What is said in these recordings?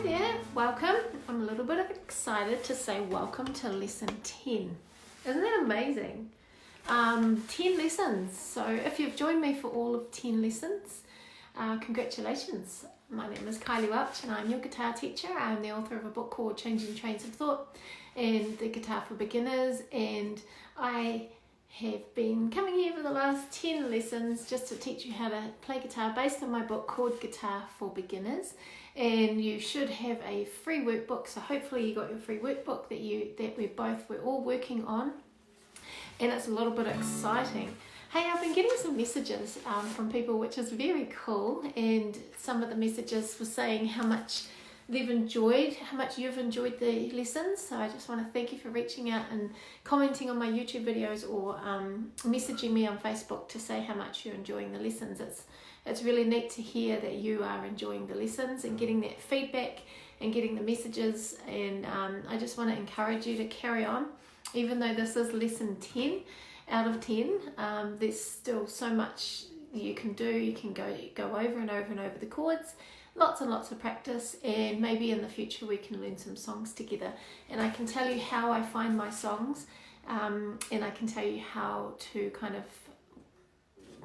there, welcome. I'm a little bit excited to say welcome to lesson 10. Isn't that amazing? 10 lessons. So if you've joined me for all of 10 lessons, congratulations. My name is Kylie Welch and I'm your guitar teacher. I'm the author of a book called Changing Trains of Thought and the Guitar for Beginners, and I have been coming here for the last 10 lessons just to teach you how to play guitar based on my book called Guitar for Beginners. And you should have a free workbook, so hopefully you got your free workbook that we're all working on, and it's a little bit exciting. Hey, I've been getting some messages from people, which is very cool, and some of the messages were saying how much you've enjoyed the lessons. So I just want to thank you for reaching out and commenting on my YouTube videos or messaging me on Facebook to say how much you're enjoying the lessons. It's really neat to hear that you are enjoying the lessons and getting that feedback and getting the messages, and I just want to encourage you to carry on. Even though this is lesson 10 out of 10, there's still so much you can do. You can go over and over and over the chords, lots and lots of practice, and maybe in the future we can learn some songs together. And I can tell you how I find my songs, and I can tell you how to kind of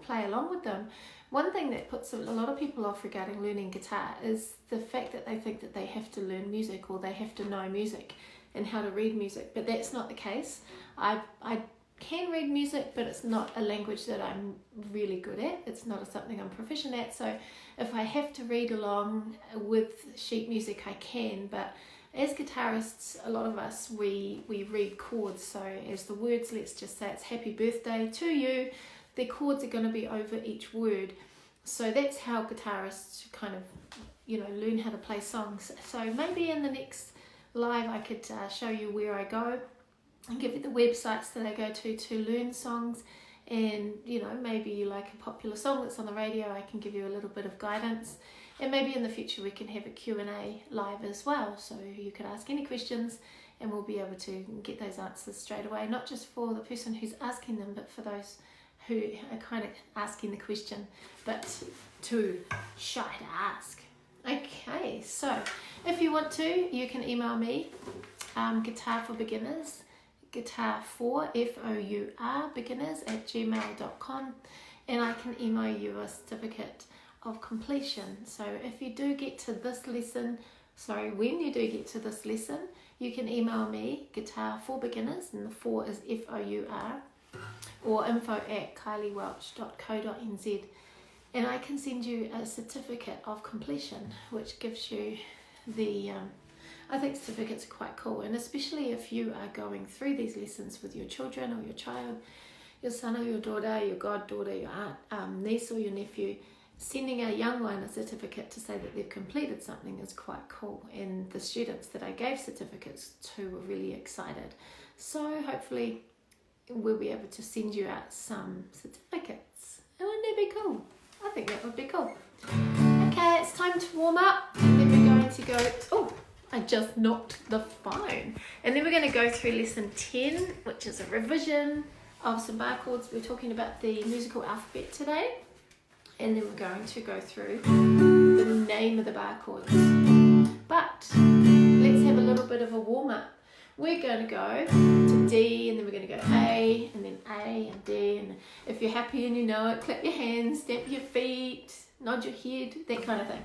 play along with them. One thing that puts a lot of people off regarding learning guitar is the fact that they think that they have to learn music or they have to know music and how to read music, but that's not the case. I can read music, but it's not a language that I'm really good at. It's not something I'm proficient at, so if I have to read along with sheet music, I can, but as guitarists, a lot of us, we read chords. So as the words, let's just say it's happy birthday to you, the chords are going to be over each word. So that's how guitarists kind of, learn how to play songs. So maybe in the next live I could show you where I go and give you the websites that I go to learn songs. And maybe you like a popular song that's on the radio, I can give you a little bit of guidance. And maybe in the future we can have a Q&A live as well, so you could ask any questions and we'll be able to get those answers straight away, not just for the person who's asking them, but for those who are kind of asking the question but too shy to ask. Okay, so if you want to, you can email me, Guitar for Beginners, guitar4 FOUR beginners @gmail.com, and I can email you a certificate of completion. So if you do get to this lesson, when you do get to this lesson, you can email me, guitar4beginners, and the 4 is FOUR, or info@kyliewelch.co.nz, and I can send you a certificate of completion, which gives you the I think certificates are quite cool, and especially if you are going through these lessons with your children or your child, your son or your daughter, your goddaughter, your aunt, niece or your nephew, sending a young one a certificate to say that they've completed something is quite cool, and the students that I gave certificates to were really excited. So hopefully we'll be able to send you out some certificates. Wouldn't that be cool? I think that would be cool. Okay, it's time to warm up, and then we're going to go, I just knocked the phone. And then we're going to go through lesson 10, which is a revision of some bar chords. We're talking about the musical alphabet today. And then we're going to go through the name of the bar chords. But let's have a little bit of a warm up. We're going to go to D, and then we're going to go A, and then A and D. And if you're happy and you know it, clap your hands, stamp your feet, nod your head, that kind of thing.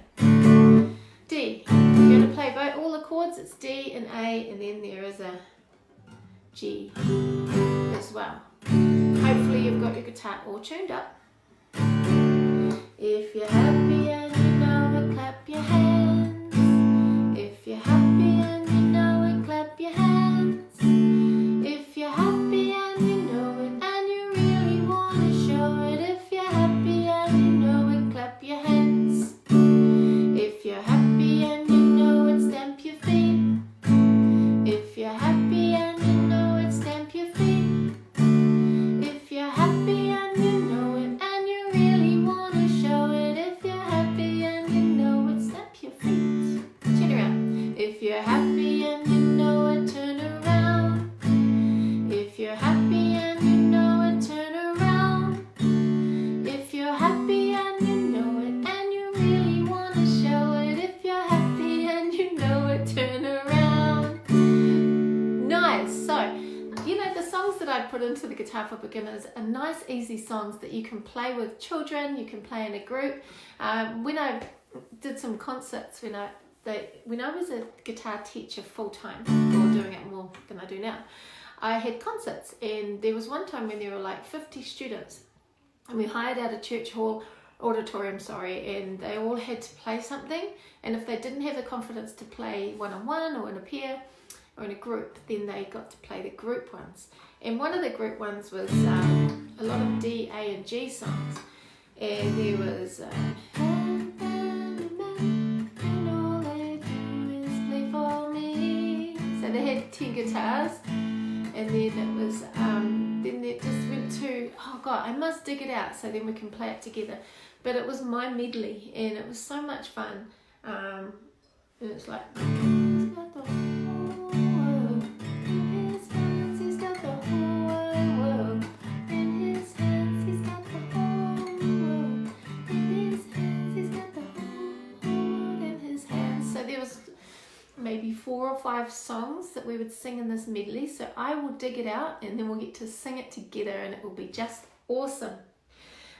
D. You're going to play all the chords. It's D and A, and then there is a G as well. Hopefully you've got your guitar all tuned up. If you're happy and you know it, clap your hands. If you're happy and you know it, clap your hands. If you're happy and you know it and you really want to show it, if you're happy and you know it, clap your hands. If you're happy and you know it, stamp your feet. If you're happy and you know it, stamp your feet. If you're happy and you know it and you really want to show it, if you're into the Guitar for Beginners are nice, easy songs that you can play with children, you can play in a group. When I did some concerts, when I was a guitar teacher full-time, or doing it more than I do now, I had concerts, and there was one time when there were like 50 students, and we hired out a church auditorium, and they all had to play something, and if they didn't have the confidence to play one-on-one or in a pair or in a group, then they got to play the group ones. And one of the group ones was a lot of D, A and G songs, and there was so they had 10 guitars, and then it was then it just went to, oh god, I must dig it out so then we can play it together. But it was my medley, and it was so much fun. And it's like, he's got the whole world in his hands, he's got the whole world in his hands, he's got the whole world in his hands, he's got the whole world in his hands. So there was maybe 4 or 5 songs that we would sing in this medley. So I will dig it out, and then we'll get to sing it together, and it will be just awesome.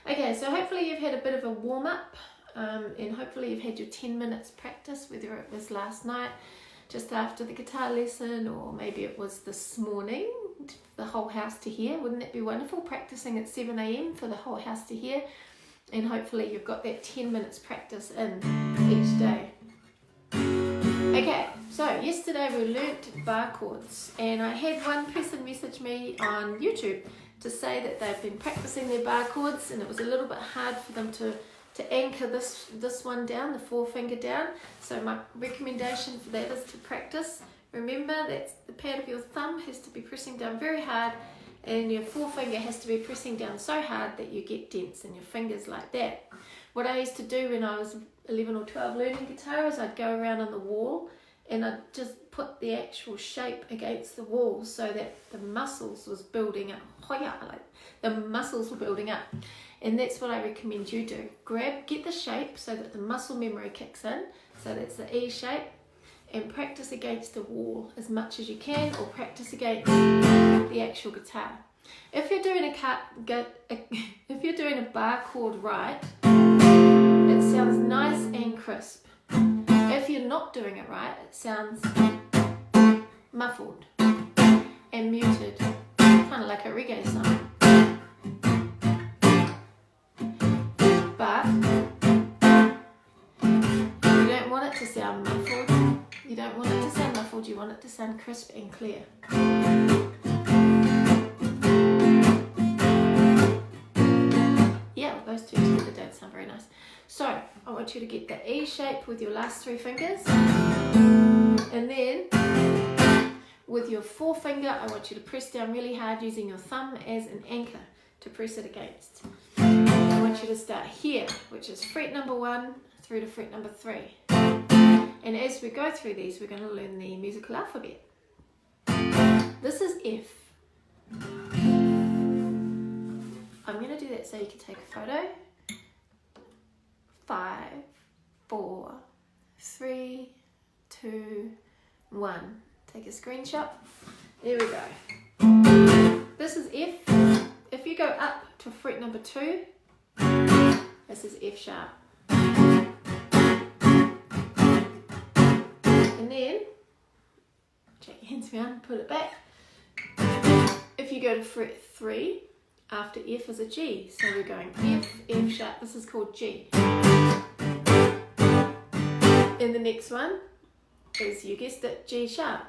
Okay, so hopefully you've had a bit of a warm-up, and hopefully you've had your 10 minutes practice, whether it was last night, just after the guitar lesson, or maybe it was this morning, the whole house to hear. Wouldn't it be wonderful, practicing at 7 a.m. for the whole house to hear? And hopefully you've got that 10 minutes practice in each day. Okay, so yesterday we learnt bar chords, and I had one person message me on YouTube to say that they've been practicing their bar chords, and it was a little bit hard for them to anchor this one down, the 4-finger down. So my recommendation for that is to practice. Remember that the pad of your thumb has to be pressing down very hard, and your 4-finger has to be pressing down so hard that you get dents in your fingers like that. What I used to do when I was 11 or 12 learning guitar is I'd go around on the wall, and I'd just put the actual shape against the wall so that the muscles was building up. Like the muscles were building up. And that's what I recommend you do. Get the shape so that the muscle memory kicks in. So that's the E shape. And practice against the wall as much as you can, or practice against the actual guitar. If you're doing if you're doing a bar chord right, it sounds nice and crisp. If you're not doing it right, it sounds muffled and muted, kind of like a reggae song. But you don't want it to sound muffled. You don't want it to sound muffled, you want it to sound crisp and clear. Yeah, those two together don't sound very nice. So I want you to get the E shape with your last 3 fingers, and then with your 4-finger I want you to press down really hard using your thumb as an anchor to press it against. I want you to start here, which is fret number 1 through to fret number 3. And as we go through these, we're going to learn the musical alphabet. This is F. I'm going to do that so you can take a photo. 5, 4, 3, 2, 1. Take a screenshot. There we go. This is F. If you go up to fret number 2, this is F sharp. And then, check your hands around, put it back. If you go to fret 3, after F is a G. So we're going F, F sharp. This is called G. And the next one is, you guessed it, G sharp.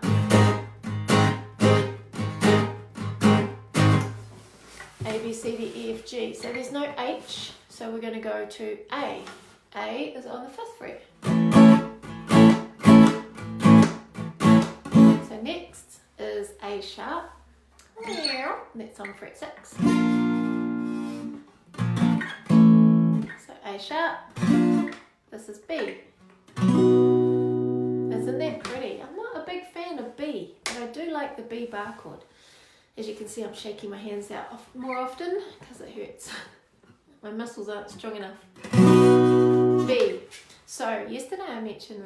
A, B, C, D, E, F, G. So there's no H, so we're going to go to A. A is on the 5th fret. So next is A sharp. That's on fret 6. So A sharp. This is B. Isn't that pretty? I'm not a big fan of B, but I do like the B bar chord. As you can see, I'm shaking my hands out more often because it hurts. My muscles aren't strong enough. B. So yesterday I mentioned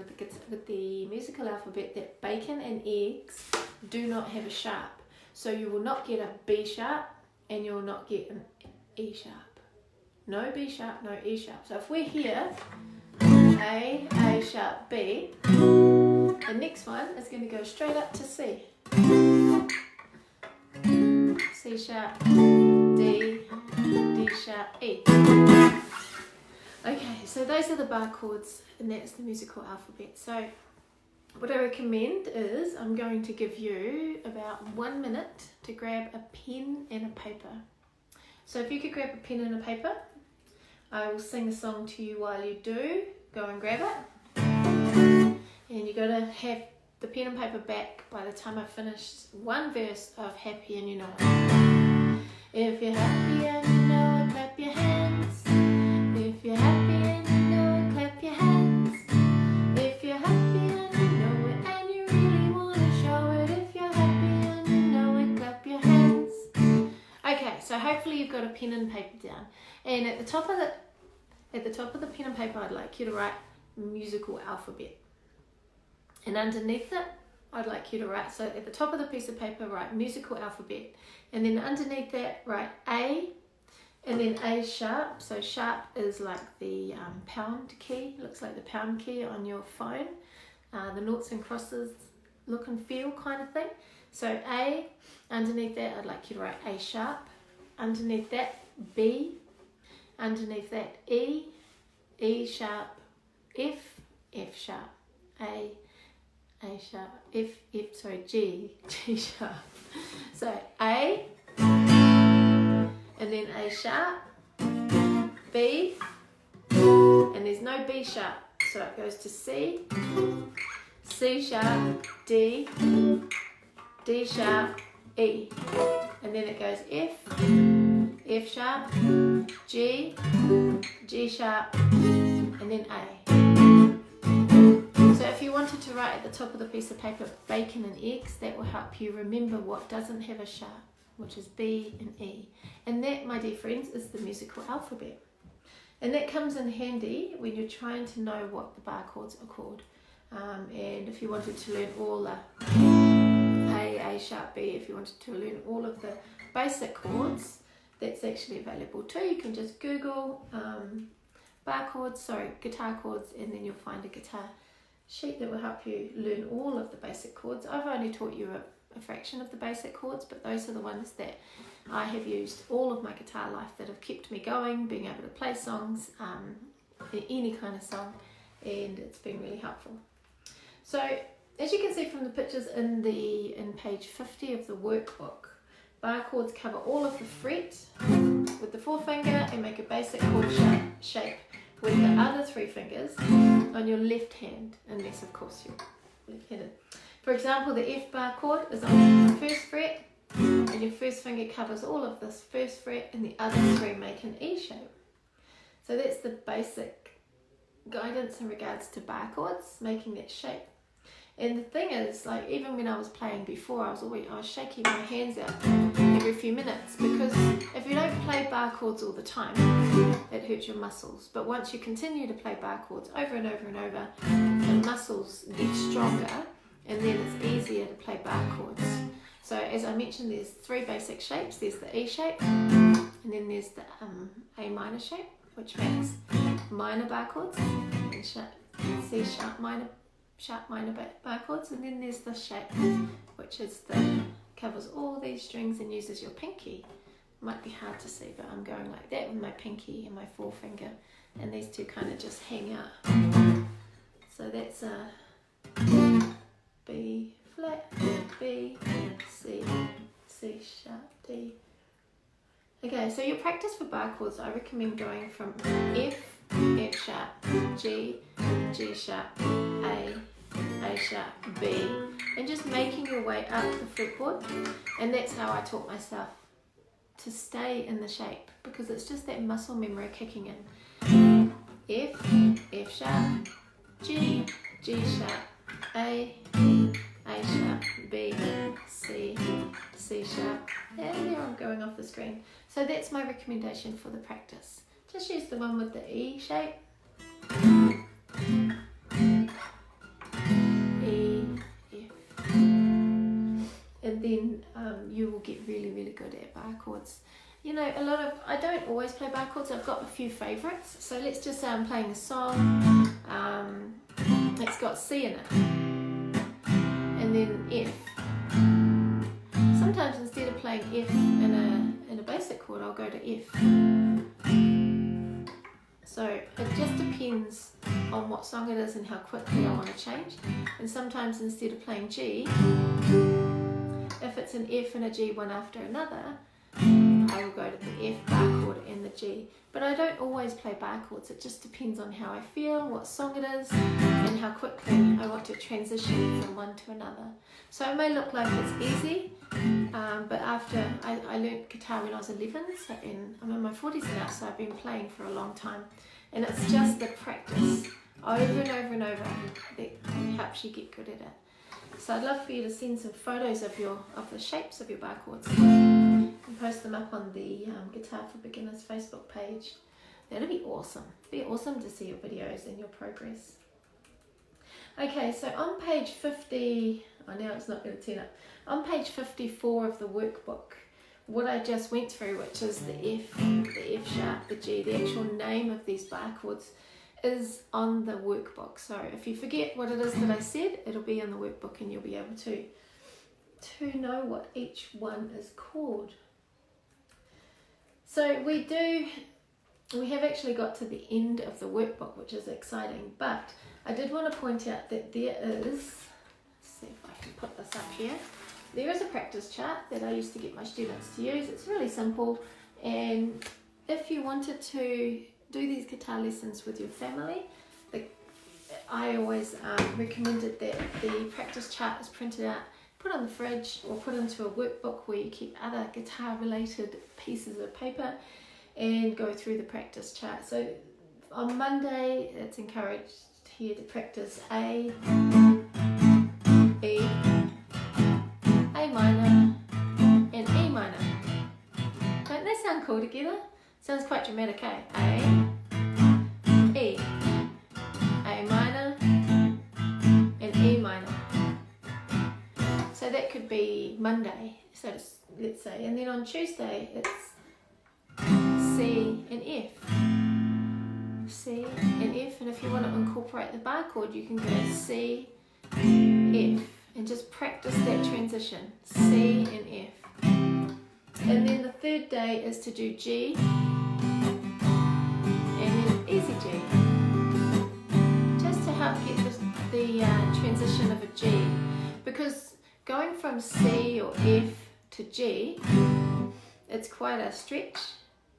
with the musical alphabet that bacon and eggs do not have a sharp. So you will not get a B sharp and you will not get an E sharp. No B sharp, no E sharp. So if we're here, A sharp, B, the next one is going to go straight up to C. C sharp, D, D sharp, E. Okay, so those are the bar chords and that's the musical alphabet. So what I recommend is I'm going to give you about 1 minute to grab a pen and a paper. So if you could grab a pen and a paper, I will sing a song to you while you do. Go and grab it. And you got to have the pen and paper back by the time I've finished one verse of Happy and You Know It. If you're happy and you know it, clap your hands. If you're happy and you know it, clap your hands. If you're happy and you know it and you really want to show it, if you're happy and you know it, clap your hands. Okay, so hopefully you've got a pen and paper down. And at the top of the pen and paper, I'd like you to write musical alphabet. And underneath it, I'd like you to write, so at the top of the piece of paper, write musical alphabet. And then underneath that, write A, and then A sharp. So sharp is like the pound key, looks like the pound key on your phone. The noughts and crosses look and feel kind of thing. So A, underneath that, I'd like you to write A sharp. Underneath that, B. Underneath that, E, E sharp, F, F sharp, A sharp, G, G sharp. So A, and then A sharp, B, and there's no B sharp, so it goes to C, C sharp, D, D sharp, E, and then it goes F, F sharp, G, G sharp, and then A. So if you wanted to write at the top of the piece of paper bacon and eggs, that will help you remember what doesn't have a sharp, which is B and E. And that, my dear friends, is the musical alphabet. And that comes in handy when you're trying to know what the bar chords are called. And if you wanted to learn all the A sharp, B, if you wanted to learn all of the basic chords, that's actually available too. You can just Google guitar chords, and then you'll find a guitar sheet that will help you learn all of the basic chords. I've only taught you a fraction of the basic chords, but those are the ones that I have used all of my guitar life that have kept me going, being able to play songs, any kind of song, and it's been really helpful. So as you can see from the pictures in page 50 of the workbook, bar chords cover all of the fret with the forefinger and make a basic chord shape with the other three fingers on your left hand, unless of course you're left-handed. For example, the F bar chord is on the first fret, and your first finger covers all of this first fret, and the other three make an E shape. So that's the basic guidance in regards to bar chords, making that shape. And the thing is, like, even when I was playing before, I was shaking my hands out every few minutes, because if you don't play bar chords all the time, it hurts your muscles. But once you continue to play bar chords over and over and over, the muscles get stronger, and then it's easier to play bar chords. So as I mentioned, there's three basic shapes. There's the E shape, and then there's the A minor shape, which makes minor bar chords, and C sharp minor bar chords, and then there's the shape, which is covers all these strings and uses your pinky. Might be hard to see, but I'm going like that with my pinky and my forefinger, and these two kind of just hang out. So that's a B flat, B, C, C sharp, D. Okay, so your practice for bar chords, I recommend going from F, F sharp, G, G sharp, A sharp, B, and just making your way up the fretboard. And that's how I taught myself to stay in the shape, because it's just that muscle memory kicking in. F, F sharp, G, G sharp, A sharp, B, C, C sharp, and there I'm going off the screen. So that's my recommendation for the practice. Just use the one with the E shape. E, F. And then you good at bar chords. You know, I don't always play bar chords. I've got a few favourites. So let's just say I'm playing a song. It's got C in it, and then F. Sometimes instead of playing F in a basic chord, I'll go to F. So it just depends on what song it is and how quickly I want to change. And sometimes instead of playing G, if it's an F and a G one after another, I will go to the F bar chord and the G. But I don't always play bar chords. It just depends on how I feel, what song it is, and how quickly I want to transition from one to another. So it may look like it's easy, but after I learned guitar when I was 11, and I'm in my 40s now, so I've been playing for a long time. And it's just the practice over and over and over that helps you get good at it. So I'd love for you to send some photos of the shapes of your bar chords and post them up on the Guitar for Beginners Facebook page. That'd be awesome. It'd be awesome to see your videos and your progress. Okay, so on page 50, now it's not going to turn up. On page 54 of the workbook, what I just went through, which is the F sharp, the G, the actual name of these bar chords, is on the workbook. So if you forget what it is that I said, it'll be in the workbook and you'll be able to know what each one is called. So we have actually got to the end of the workbook, which is exciting, but I did want to point out that there is, let's see if I can put this up here, there is a practice chart that I used to get my students to use. It's really simple, and if you wanted to do these guitar lessons with your family, I always recommended that the practice chart is printed out, put on the fridge, or put into a workbook where you keep other guitar related pieces of paper and go through the practice chart. So on Monday it's encouraged here to practice A, E, A minor and E minor. Don't they sound cool together? Sounds quite dramatic, eh? A, E, A minor and E minor. So that could be Monday, so let's say, and then on Tuesday it's C and F. C and F, and if you want to incorporate the bar chord, you can go C, F, and just practice that transition, C and F. And then the third day is to do G, and then easy G, just to help get the transition of a G, because going from C or F to G, it's quite a stretch.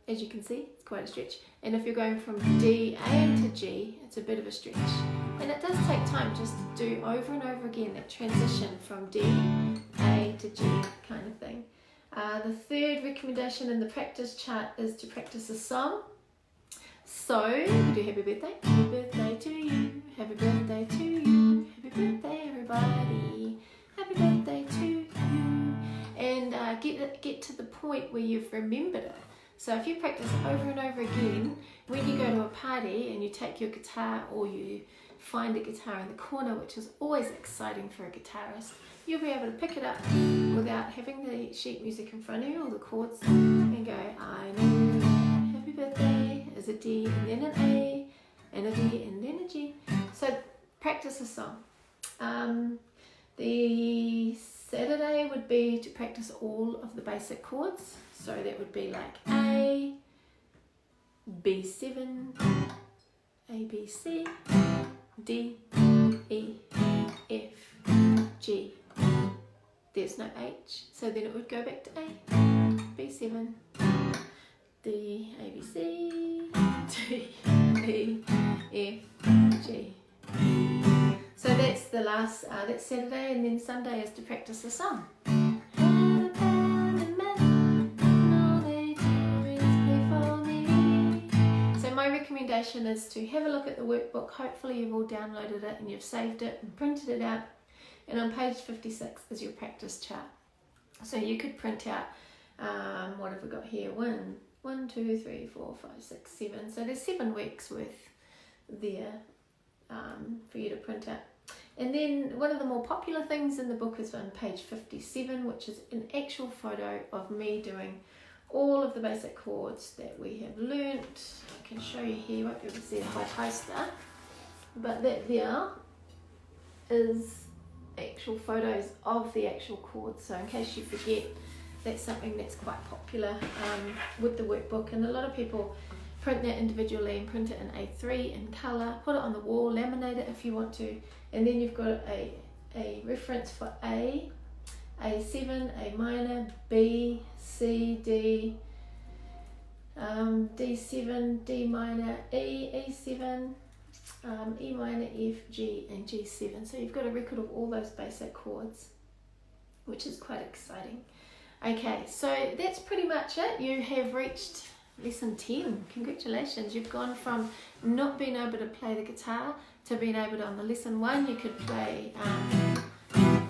As you can see, it's quite a stretch. And if you're going from D, A to G, it's a bit of a stretch. And it does take time just to do over and over again that transition from D, A to G kind of thing. The third recommendation in the practice chart is to practice a song. So, we do happy birthday to you, happy birthday to you, happy birthday everybody, happy birthday to you. And get to the point where you've remembered it. So if you practice over and over again, when you go to a party and you take your guitar or you find a guitar in the corner, which is always exciting for a guitarist, you'll be able to pick it up without having the sheet music in front of you or the chords and go, I know happy birthday is a D and then an A and a D and then a G. So practice a song. The Saturday would be to practice all of the basic chords. So that would be like A, B7, A, B, C, D, E, F, G. There's no H, so then it would go back to A, B7, D, A, B, C, D, E, F, G. So that's the last, that's Saturday, and then Sunday is to practice the song. Recommendation is to have a look at the workbook. Hopefully you've all downloaded it and you've saved it and printed it out, and on page 56 is your practice chart. So you could print out what have we got here, 1, 2, 3, 4, 5, 6, 7, so there's 7 weeks worth there for you to print out. And then one of the more popular things in the book is on page 57, which is an actual photo of me doing all of the basic chords that we have learnt. I can show you here, you won't be able to see the whole poster, but that there is actual photos of the actual chords. So in case you forget, that's something that's quite popular with the workbook, and a lot of people print that individually and print it in A3 in colour, put it on the wall, laminate it if you want to, and then you've got a reference for A, A7, A minor, B, C, D, D7, D minor, E, E7, E minor, F, G and G7. So you've got a record of all those basic chords, which is quite exciting. Okay, so that's pretty much it. You have reached lesson 10. Congratulations. You've gone from not being able to play the guitar to being able to, on the lesson 1, you could play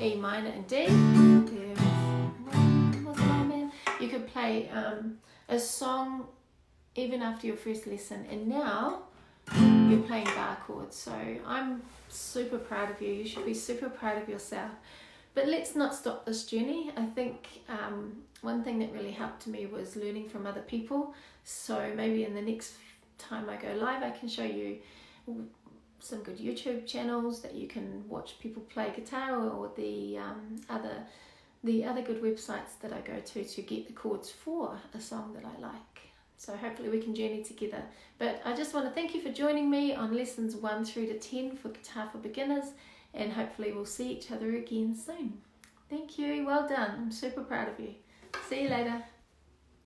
E minor and D. You could play a song even after your first lesson, and now you're playing bar chords. So I'm super proud of you. You should be super proud of yourself. But let's not stop this journey. I think one thing that really helped me was learning from other people. So maybe in the next time I go live, I can show you some good YouTube channels that you can watch people play guitar, or the other good websites that I go to get the chords for a song that I like. So hopefully we can journey together. But I just want to thank you for joining me on lessons 1 through to 10 for Guitar for Beginners, and hopefully we'll see each other again soon. Thank you, well done. I'm super proud of you. See you later.